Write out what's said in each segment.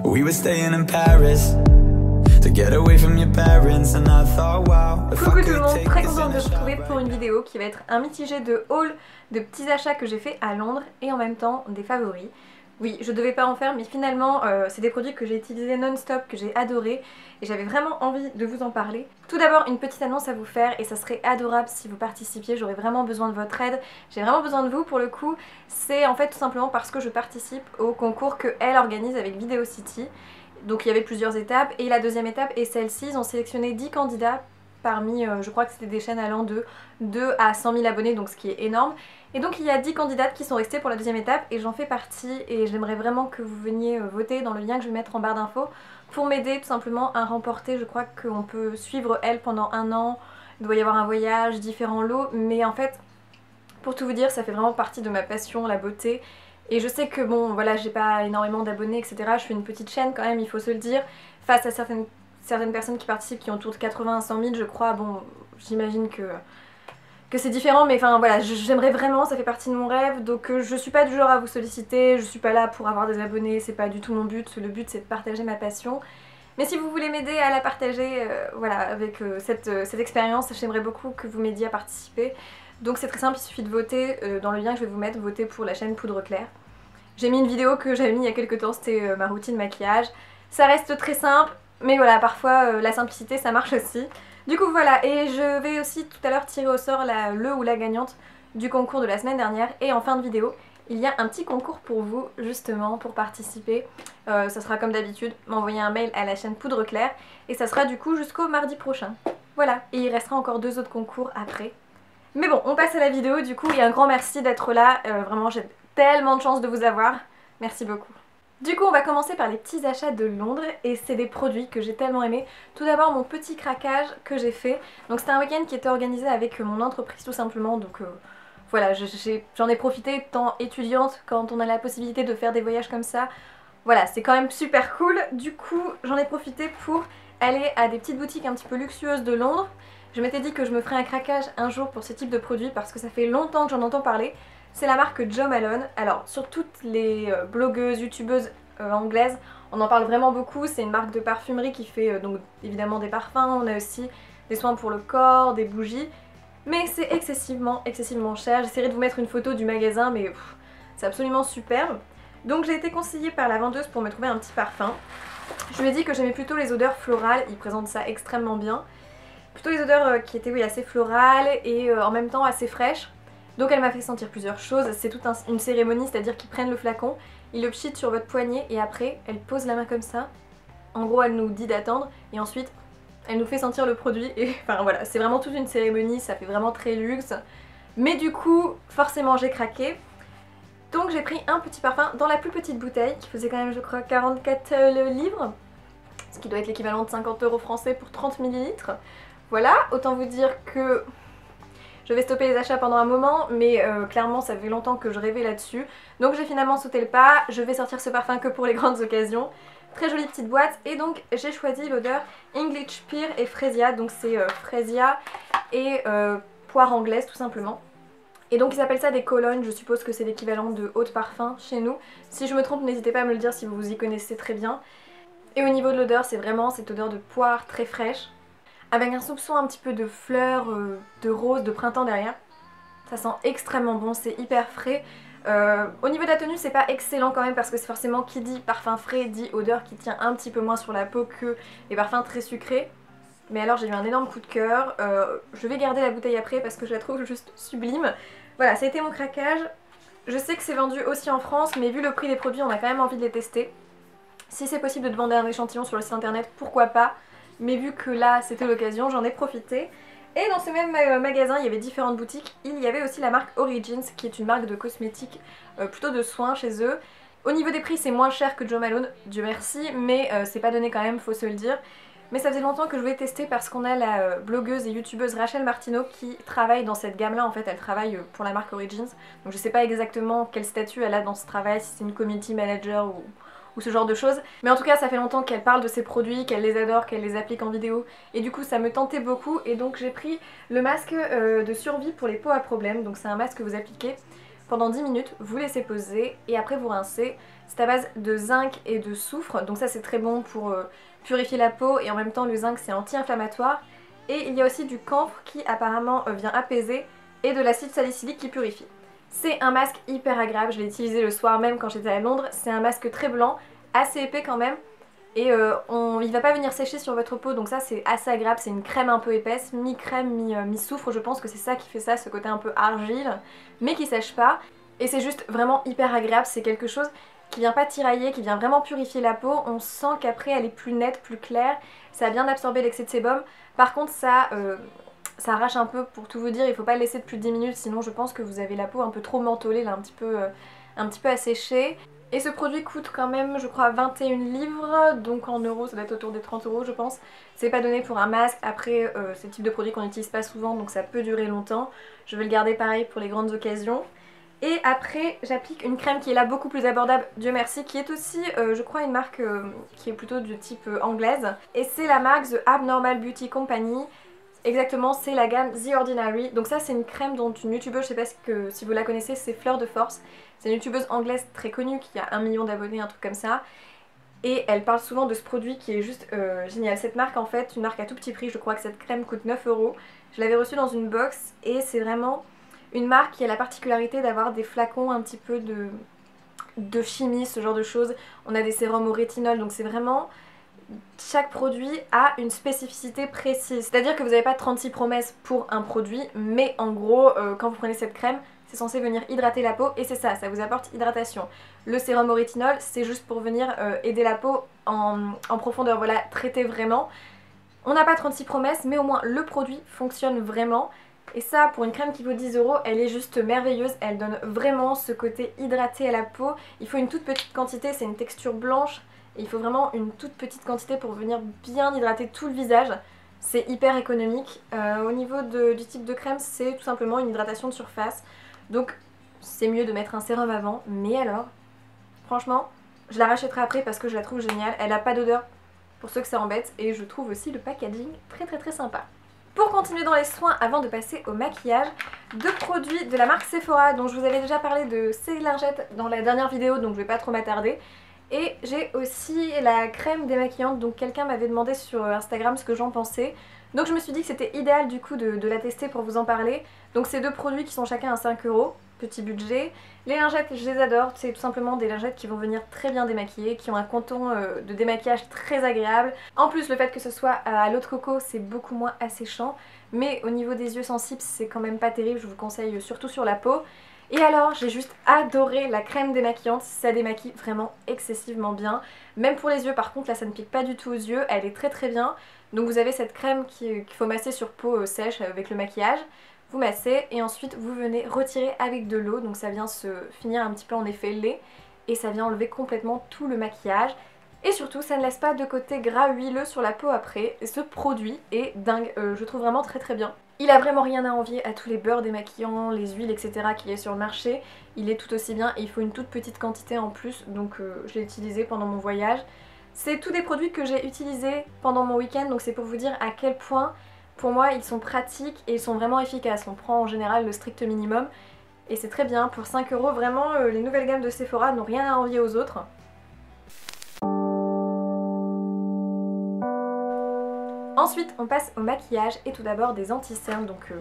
We were staying in Paris to get away from your parents and I thought wow. Coucou tout le monde, très contente de vous retrouver pour une vidéo qui va être un mitigé de haul de petits achats que j'ai fait à Londres et en même temps des favoris. Oui, je devais pas en faire mais finalement c'est des produits que j'ai utilisés non-stop, que j'ai adoré et j'avais vraiment envie de vous en parler. Tout d'abord une petite annonce à vous faire et ça serait adorable si vous participiez, j'aurais vraiment besoin de votre aide, j'ai vraiment besoin de vous pour le coup. C'est en fait tout simplement parce que je participe au concours que elle organise avec Video City. Donc il y avait plusieurs étapes et la deuxième étape est celle-ci, ils ont sélectionné 10 candidats parmi, je crois que c'était des chaînes allant de 2 à 100 000 abonnés, donc ce qui est énorme. Et donc il y a 10 candidates qui sont restées pour la deuxième étape et j'en fais partie et j'aimerais vraiment que vous veniez voter dans le lien que je vais mettre en barre d'infos pour m'aider tout simplement à remporter. Je crois qu'on peut suivre elle pendant un an, il doit y avoir un voyage, différents lots, mais en fait pour tout vous dire ça fait vraiment partie de ma passion, la beauté. Et je sais que bon voilà, j'ai pas énormément d'abonnés etc, je fais une petite chaîne quand même, il faut se le dire, face à certaines personnes qui participent qui ont autour de 80 à 100 000 je crois, bon j'imagine que c'est différent mais enfin voilà, j'aimerais vraiment, ça fait partie de mon rêve, donc je suis pas du genre à vous solliciter, je suis pas là pour avoir des abonnés, c'est pas du tout mon but, le but c'est de partager ma passion. Mais si vous voulez m'aider à la partager, voilà, avec cette expérience, j'aimerais beaucoup que vous m'aidiez à participer. Donc c'est très simple, il suffit de voter dans le lien que je vais vous mettre, voter pour la chaîne Poudre Claire. J'ai mis une vidéo que j'avais mis il y a quelques temps, c'était ma routine maquillage. Ça reste très simple, mais voilà, parfois la simplicité ça marche aussi. Du coup voilà, et je vais aussi tout à l'heure tirer au sort le ou la gagnante du concours de la semaine dernière. Et en fin de vidéo, il y a un petit concours pour vous, justement, pour participer. Ça sera comme d'habitude, m'envoyer un mail à la chaîne Poudre Claire. Et ça sera du coup jusqu'au mardi prochain. Voilà, et il restera encore 2 autres concours après. Mais bon, on passe à la vidéo du coup, et un grand merci d'être là. Vraiment, j'ai tellement de chance de vous avoir. Merci beaucoup. Du coup on va commencer par les petits achats de Londres et c'est des produits que j'ai tellement aimés. Tout d'abord mon petit craquage que j'ai fait. Donc c'était un week-end qui était organisé avec mon entreprise tout simplement. Donc voilà, j'en ai profité étant étudiante quand on a la possibilité de faire des voyages comme ça. Voilà, c'est quand même super cool. Du coup j'en ai profité pour aller à des petites boutiques un petit peu luxueuses de Londres. Je m'étais dit que je me ferais un craquage un jour pour ce type de produit parce que ça fait longtemps que j'en entends parler. C'est la marque Jo Malone. Alors sur toutes les blogueuses, youtubeuses anglaises, on en parle vraiment beaucoup. C'est une marque de parfumerie qui fait donc évidemment des parfums, on a aussi des soins pour le corps, des bougies. Mais c'est excessivement cher. J'essaierai de vous mettre une photo du magasin mais c'est absolument superbe. Donc j'ai été conseillée par la vendeuse pour me trouver un petit parfum. Je lui ai dit que j'aimais plutôt les odeurs florales, ils présentent ça extrêmement bien. Plutôt les odeurs qui étaient oui, assez florales et en même temps assez fraîches. Donc elle m'a fait sentir plusieurs choses, c'est toute une cérémonie, c'est-à-dire qu'ils prennent le flacon, ils le pchitent sur votre poignet et après elle pose la main comme ça. En gros elle nous dit d'attendre et ensuite elle nous fait sentir le produit et enfin voilà, c'est vraiment toute une cérémonie, ça fait vraiment très luxe. Mais du coup forcément j'ai craqué. Donc j'ai pris un petit parfum dans la plus petite bouteille qui faisait quand même je crois 44 livres. Ce qui doit être l'équivalent de 50 € français pour 30 ml. Voilà, autant vous dire que je vais stopper les achats pendant un moment, mais clairement ça fait longtemps que je rêvais là-dessus. Donc j'ai finalement sauté le pas, je vais sortir ce parfum que pour les grandes occasions. Très jolie petite boîte, et donc j'ai choisi l'odeur English Pear et Freesia, donc c'est Freesia et poire anglaise tout simplement. Et donc ils appellent ça des colognes, je suppose que c'est l'équivalent de eau de parfum chez nous. Si je me trompe, n'hésitez pas à me le dire si vous vous y connaissez très bien. Et au niveau de l'odeur, c'est vraiment cette odeur de poire très fraîche, avec un soupçon un petit peu de fleurs, de rose, de printemps derrière. Ça sent extrêmement bon, c'est hyper frais. Au niveau de la tenue c'est pas excellent quand même parce que c'est forcément qui dit parfum frais dit odeur qui tient un petit peu moins sur la peau que les parfums très sucrés. Mais alors j'ai eu un énorme coup de cœur, je vais garder la bouteille après parce que je la trouve juste sublime. Voilà, ça a été mon craquage. Je sais que c'est vendu aussi en France mais vu le prix des produits on a quand même envie de les tester. Si c'est possible de demander un échantillon sur le site internet, pourquoi pas. Mais vu que là c'était l'occasion, j'en ai profité. Et dans ce même magasin il y avait différentes boutiques. Il y avait aussi la marque Origins qui est une marque de cosmétiques, plutôt de soins chez eux. Au niveau des prix c'est moins cher que Jo Malone, Dieu merci, mais c'est pas donné quand même, faut se le dire. Mais ça faisait longtemps que je voulais tester parce qu'on a la blogueuse et youtubeuse Rachel Martineau qui travaille dans cette gamme là, en fait elle travaille pour la marque Origins. Donc je sais pas exactement quel statut elle a dans ce travail, si c'est une community manager ou ce genre de choses. Mais en tout cas ça fait longtemps qu'elle parle de ses produits, qu'elle les adore, qu'elle les applique en vidéo. Et du coup ça me tentait beaucoup et donc j'ai pris le masque de survie pour les peaux à problème. Donc c'est un masque que vous appliquez pendant 10 minutes, vous laissez poser et après vous rincez. C'est à base de zinc et de soufre, donc ça c'est très bon pour purifier la peau et en même temps le zinc c'est anti-inflammatoire. Et il y a aussi du camphre qui apparemment vient apaiser et de l'acide salicylique qui purifie. C'est un masque hyper agréable, je l'ai utilisé le soir même quand j'étais à Londres. C'est un masque très blanc, assez épais quand même. Et il va pas venir sécher sur votre peau, donc ça c'est assez agréable. C'est une crème un peu épaisse, mi-crème, mi-soufre. Je pense que c'est ça qui fait ça, ce côté un peu argile, mais qui sèche pas. Et c'est juste vraiment hyper agréable, c'est quelque chose qui vient pas tirailler, qui vient vraiment purifier la peau. On sent qu'après elle est plus nette, plus claire. Ça a bien absorbé l'excès de sébum. Par contre ça arrache un peu, pour tout vous dire, il faut pas le laisser de plus de 10 minutes, sinon je pense que vous avez la peau un peu trop mentholée, là, un petit peu asséchée. Et ce produit coûte quand même, je crois, 21 livres, donc en euros ça doit être autour des 30 € je pense. C'est pas donné pour un masque, après c'est le type de produit qu'on n'utilise pas souvent, donc ça peut durer longtemps. Je vais le garder pareil pour les grandes occasions. Et après j'applique une crème qui est là beaucoup plus abordable, Dieu merci, qui est aussi je crois une marque qui est plutôt du type anglaise. Et c'est la marque The Abnormal Beauty Company. Exactement, c'est la gamme The Ordinary. Donc ça c'est une crème dont une youtubeuse, je sais pas si vous la connaissez, c'est Fleur de Force. C'est une youtubeuse anglaise très connue qui a 1 million d'abonnés, un truc comme ça. Et elle parle souvent de ce produit qui est juste génial. Cette marque en fait, une marque à tout petit prix, je crois que cette crème coûte 9 €. Je l'avais reçue dans une box et c'est vraiment une marque qui a la particularité d'avoir des flacons un petit peu de chimie, ce genre de choses. On a des sérums au rétinol, donc c'est vraiment... Chaque produit a une spécificité précise, c'est-à-dire que vous n'avez pas 36 promesses pour un produit, mais en gros, quand vous prenez cette crème, c'est censé venir hydrater la peau et c'est ça, ça vous apporte hydratation. Le sérum au rétinol, c'est juste pour venir aider la peau en profondeur, voilà, traiter vraiment. On n'a pas 36 promesses, mais au moins le produit fonctionne vraiment. Et ça, pour une crème qui vaut 10 €, elle est juste merveilleuse, elle donne vraiment ce côté hydraté à la peau. Il faut une toute petite quantité, c'est une texture blanche. Et il faut vraiment une toute petite quantité pour venir bien hydrater tout le visage. C'est hyper économique. Au niveau du type de crème, c'est tout simplement une hydratation de surface. Donc c'est mieux de mettre un sérum avant. Mais alors, franchement, je la rachèterai après parce que je la trouve géniale. Elle n'a pas d'odeur pour ceux que ça embête. Et je trouve aussi le packaging très sympa. Pour continuer dans les soins, avant de passer au maquillage, 2 produits de la marque Sephora dont je vous avais déjà parlé de ces lingettes dans la dernière vidéo, donc je vais pas trop m'attarder. Et j'ai aussi la crème démaquillante, donc quelqu'un m'avait demandé sur Instagram ce que j'en pensais. Donc je me suis dit que c'était idéal du coup de la tester pour vous en parler. Donc ces 2 produits qui sont chacun à 5 €, petit budget. Les lingettes, je les adore, c'est tout simplement des lingettes qui vont venir très bien démaquiller, qui ont un coton de démaquillage très agréable. En plus le fait que ce soit à l'eau de coco, c'est beaucoup moins asséchant. Mais au niveau des yeux sensibles, c'est quand même pas terrible, je vous conseille surtout sur la peau. Et alors j'ai juste adoré la crème démaquillante, ça démaquille vraiment excessivement bien. Même pour les yeux par contre, là ça ne pique pas du tout aux yeux, elle est très bien. Donc vous avez cette crème qu'il faut masser sur peau sèche avec le maquillage. Vous massez et ensuite vous venez retirer avec de l'eau, donc ça vient se finir un petit peu en effet lait. Et ça vient enlever complètement tout le maquillage. Et surtout ça ne laisse pas de côté gras huileux sur la peau après. Et ce produit est dingue, je trouve vraiment très bien. Il a vraiment rien à envier à tous les beurres démaquillants, les huiles etc. qu'il y a sur le marché. Il est tout aussi bien et il faut une toute petite quantité en plus, donc je l'ai utilisé pendant mon voyage. C'est tous des produits que j'ai utilisés pendant mon week-end, donc c'est pour vous dire à quel point pour moi ils sont pratiques et ils sont vraiment efficaces. On prend en général le strict minimum et c'est très bien. Pour 5 € vraiment les nouvelles gammes de Sephora n'ont rien à envier aux autres. Ensuite on passe au maquillage et tout d'abord des anti-cernes. Donc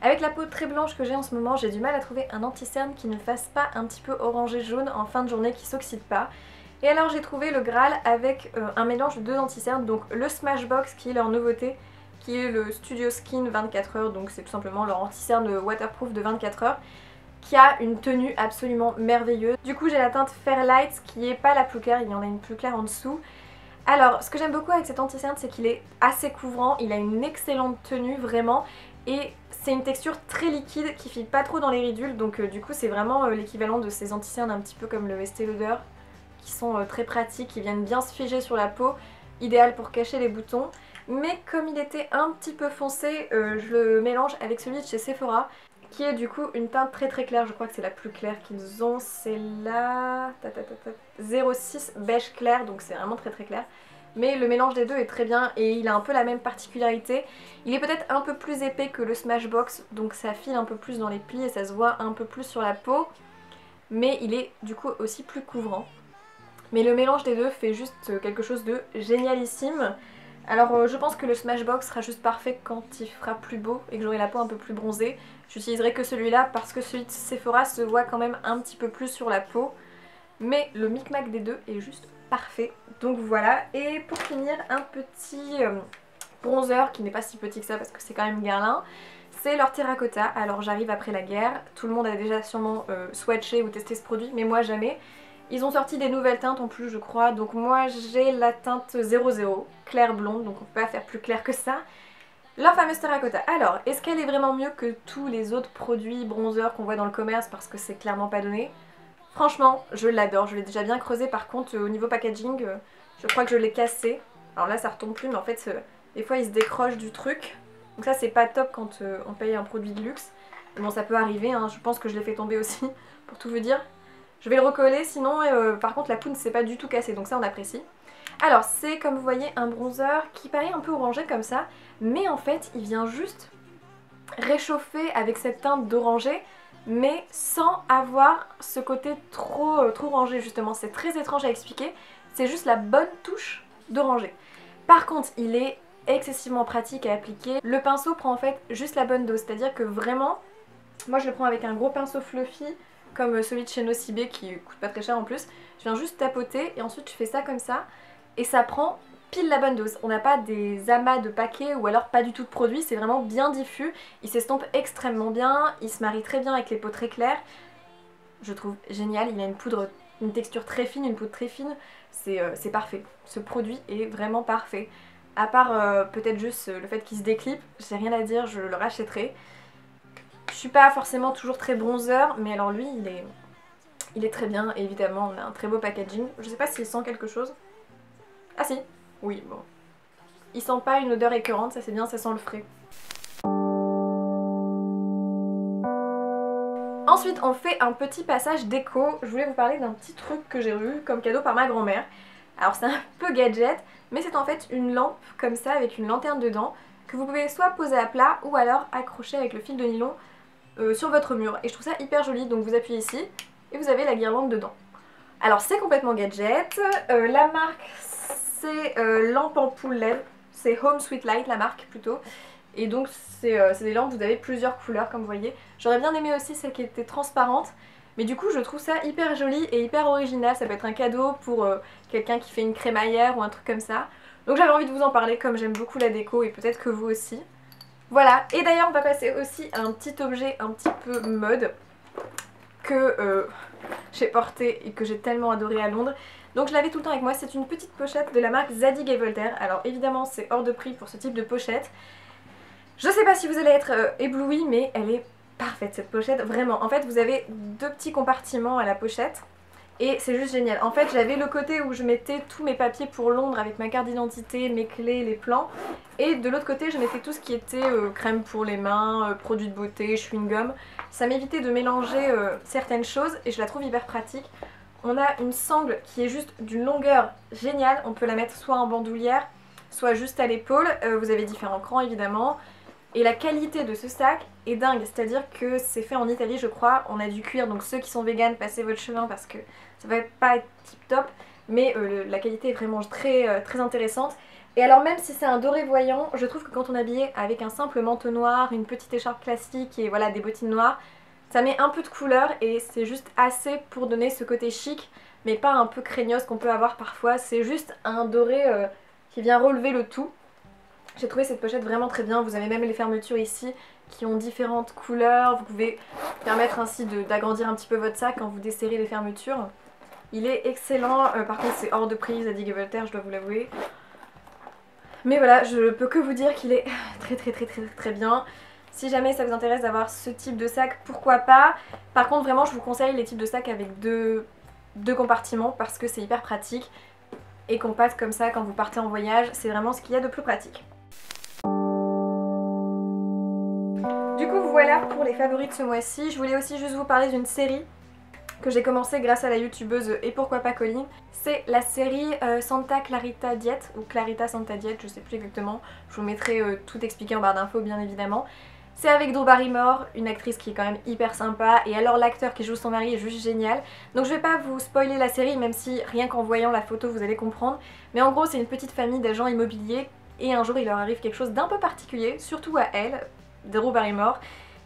avec la peau très blanche que j'ai en ce moment, j'ai du mal à trouver un anti-cerne qui ne fasse pas un petit peu orangé jaune en fin de journée, qui s'oxyde pas. Et alors j'ai trouvé le Graal avec un mélange de 2 anti-cernes, donc le Smashbox qui est leur nouveauté, qui est le Studio Skin 24 heures, donc c'est tout simplement leur anti-cerne waterproof de 24 heures, qui a une tenue absolument merveilleuse. Du coup j'ai la teinte Fairlight qui est pas la plus claire, il y en a une plus claire en dessous. Alors ce que j'aime beaucoup avec cet anti-cerne, c'est qu'il est assez couvrant, il a une excellente tenue vraiment, et c'est une texture très liquide qui file pas trop dans les ridules, donc du coup c'est vraiment l'équivalent de ces anti-cernes un petit peu comme le Estée Lauder, qui sont très pratiques, qui viennent bien se figer sur la peau, idéal pour cacher les boutons. Mais comme il était un petit peu foncé, je le mélange avec celui de chez Sephora, qui est du coup une teinte très claire, je crois que c'est la plus claire qu'ils ont, c'est la 06 beige clair, donc c'est vraiment très clair. Mais le mélange des deux est très bien et il a un peu la même particularité. Il est peut-être un peu plus épais que le Smashbox, donc ça file un peu plus dans les plis et ça se voit un peu plus sur la peau. mais il est du coup aussi plus couvrant. Mais le mélange des deux fait juste quelque chose de génialissime. Alors je pense que le Smashbox sera juste parfait quand il fera plus beau et que j'aurai la peau un peu plus bronzée. J'utiliserai que celui-là parce que celui de Sephora se voit quand même un petit peu plus sur la peau. Mais le micmac des deux est juste parfait. Donc voilà. Et pour finir, un petit bronzer qui n'est pas si petit que ça parce que c'est quand même Guerlain. C'est leur terracotta. Alors j'arrive après la guerre. Tout le monde a déjà sûrement swatché ou testé ce produit, mais moi jamais. Ils ont sorti des nouvelles teintes en plus je crois, donc moi j'ai la teinte 00, clair blonde, donc on peut pas faire plus clair que ça. Leur fameuse terracotta. Alors, est-ce qu'elle est vraiment mieux que tous les autres produits bronzers qu'on voit dans le commerce parce que c'est clairement pas donné? Franchement, je l'adore, je l'ai déjà bien creusé par contre au niveau packaging, je crois que je l'ai cassé. Alors là ça retombe plus mais en fait des fois il se décroche du truc. Donc ça c'est pas top quand on paye un produit de luxe. Mais bon ça peut arriver, hein. Je pense que je l'ai fait tomber aussi pour tout vous dire. Je vais le recoller sinon par contre la poudre c'est pas du tout cassée donc ça on apprécie. Alors c'est comme vous voyez un bronzer qui paraît un peu orangé comme ça mais en fait il vient juste réchauffer avec cette teinte d'orangé mais sans avoir ce côté trop orangé justement. C'est très étrange à expliquer, c'est juste la bonne touche d'orangé. Par contre il est excessivement pratique à appliquer. Le pinceau prend en fait juste la bonne dose, c'est à dire que vraiment moi je le prends avec un gros pinceau fluffy comme celui de chez Nocibé qui coûte pas très cher en plus. Je viens juste tapoter et ensuite je fais ça comme ça et ça prend pile la bonne dose. On n'a pas des amas de paquets ou alors pas du tout de produits, c'est vraiment bien diffus. Il s'estompe extrêmement bien, il se marie très bien avec les peaux très claires. Je trouve génial, il a une poudre, une texture très fine, une poudre très fine, c'est parfait. Ce produit est vraiment parfait. À part peut-être juste le fait qu'il se déclipe, j'ai rien à dire, je le rachèterai. Je suis pas forcément toujours très bronzer, mais alors lui il est très bien et évidemment on a un très beau packaging. Je sais pas s'il sent quelque chose. Ah si, oui bon. Il sent pas une odeur écœurante, ça c'est bien, ça sent le frais. Ensuite on fait un petit passage déco. Je voulais vous parler d'un petit truc que j'ai eu comme cadeau par ma grand-mère. Alors c'est un peu gadget, mais c'est en fait une lampe comme ça avec une lanterne dedans que vous pouvez soit poser à plat ou alors accrocher avec le fil de nylon sur votre mur. Et je trouve ça hyper joli, donc vous appuyez ici et vous avez la guirlande dedans. Alors c'est complètement gadget, la marque c'est lampe ampoule LED, c'est Home Sweet Light la marque plutôt. Et donc c'est des lampes, vous avez plusieurs couleurs comme vous voyez. J'aurais bien aimé aussi celle qui était transparente. Mais du coup je trouve ça hyper joli et hyper original, ça peut être un cadeau pour quelqu'un qui fait une crémaillère ou un truc comme ça. Donc j'avais envie de vous en parler comme j'aime beaucoup la déco et peut-être que vous aussi. Voilà, et d'ailleurs on va passer aussi à un petit objet un petit peu mode que j'ai porté et que j'ai tellement adoré à Londres. Donc je l'avais tout le temps avec moi, c'est une petite pochette de la marque Zadig & Voltaire. Alors évidemment c'est hors de prix pour ce type de pochette. Je sais pas si vous allez être éblouis mais elle est parfaite cette pochette, vraiment. En fait vous avez deux petits compartiments à la pochette. Et c'est juste génial. En fait j'avais le côté où je mettais tous mes papiers pour Londres avec ma carte d'identité, mes clés, les plans. Et de l'autre côté je mettais tout ce qui était crème pour les mains, produits de beauté, chewing-gum. Ça m'évitait de mélanger certaines choses et je la trouve hyper pratique. On a une sangle qui est juste d'une longueur géniale. On peut la mettre soit en bandoulière, soit juste à l'épaule. Vous avez différents crans évidemment. Et la qualité de ce sac est dingue, c'est-à-dire que c'est fait en Italie je crois, on a du cuir, donc ceux qui sont véganes, passez votre chemin parce que ça va pas être tip top, mais la qualité est vraiment très, très intéressante. Et alors même si c'est un doré voyant, je trouve que quand on est habillé avec un simple manteau noir, une petite écharpe classique et voilà des bottines noires, ça met un peu de couleur et c'est juste assez pour donner ce côté chic, mais pas un peu craignos qu'on peut avoir parfois, c'est juste un doré qui vient relever le tout. J'ai trouvé cette pochette vraiment très bien, vous avez même les fermetures ici qui ont différentes couleurs, vous pouvez permettre ainsi d'agrandir un petit peu votre sac quand vous desserrez les fermetures. Il est excellent, par contre c'est hors de prix, Zadig & Voltaire je dois vous l'avouer. Mais voilà, je peux que vous dire qu'il est très bien. Si jamais ça vous intéresse d'avoir ce type de sac, pourquoi pas. Par contre vraiment je vous conseille les types de sacs avec deux compartiments parce que c'est hyper pratique. Et compacte comme ça quand vous partez en voyage, c'est vraiment ce qu'il y a de plus pratique. Du coup voilà pour les favoris de ce mois-ci. Je voulais aussi juste vous parler d'une série que j'ai commencé grâce à la youtubeuse Et pourquoi pas Colline. C'est la série Santa Clarita Diet ou Clarita Santa Diet, je sais plus exactement. Je vous mettrai tout expliqué en barre d'infos bien évidemment. C'est avec Drew Barrymore, une actrice qui est quand même hyper sympa, et alors l'acteur qui joue son mari est juste génial. Donc je vais pas vous spoiler la série, même si rien qu'en voyant la photo vous allez comprendre. Mais en gros c'est une petite famille d'agents immobiliers, et un jour il leur arrive quelque chose d'un peu particulier, surtout à elle, Drew Barrymore,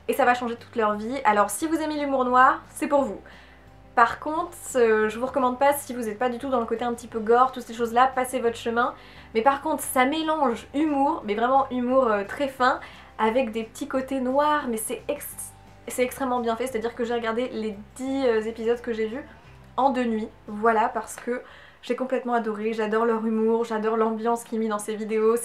et ça va changer toute leur vie. Alors si vous aimez l'humour noir, c'est pour vous. Par contre, je vous recommande pas si vous n'êtes pas du tout dans le côté un petit peu gore, toutes ces choses là, passez votre chemin. Mais par contre ça mélange humour, mais vraiment humour très fin, avec des petits côtés noirs, mais c'est extrêmement bien fait, c'est-à-dire que j'ai regardé les 10 épisodes que j'ai vus en 2 nuits, voilà, parce que j'ai complètement adoré, j'adore leur humour, j'adore l'ambiance qu'ils mettent dans ces vidéos,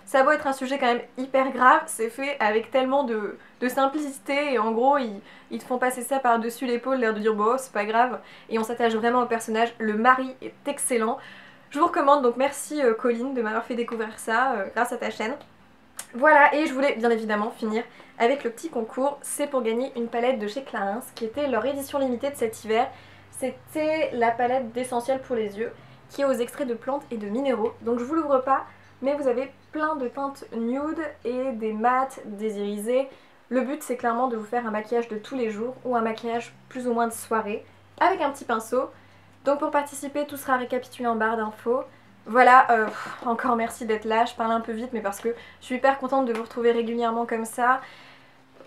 ça a beau être un sujet quand même hyper grave, c'est fait avec tellement de simplicité, et en gros ils te font passer ça par-dessus l'épaule, l'air de dire bon c'est pas grave, et on s'attache vraiment au personnage, le mari est excellent. Je vous recommande, donc merci Colline de m'avoir fait découvrir ça grâce à ta chaîne. Voilà, et je voulais bien évidemment finir avec le petit concours, c'est pour gagner une palette de chez Clarins, qui était leur édition limitée de cet hiver. C'était la palette d'essentiel pour les yeux, qui est aux extraits de plantes et de minéraux. Donc je vous l'ouvre pas, mais vous avez plein de teintes nude et des mats, des irisés. Le but c'est clairement de vous faire un maquillage de tous les jours, ou un maquillage plus ou moins de soirée, avec un petit pinceau. Donc pour participer, tout sera récapitulé en barre d'infos. Voilà, encore merci d'être là, je parle un peu vite mais parce que je suis hyper contente de vous retrouver régulièrement comme ça.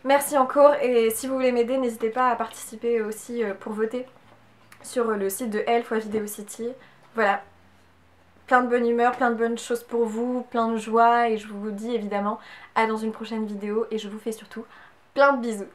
Merci encore, et si vous voulez m'aider, n'hésitez pas à participer aussi pour voter sur le site de Elle x Video City. Voilà, plein de bonne humeur, plein de bonnes choses pour vous, plein de joie, et je vous dis évidemment à dans une prochaine vidéo, et je vous fais surtout plein de bisous.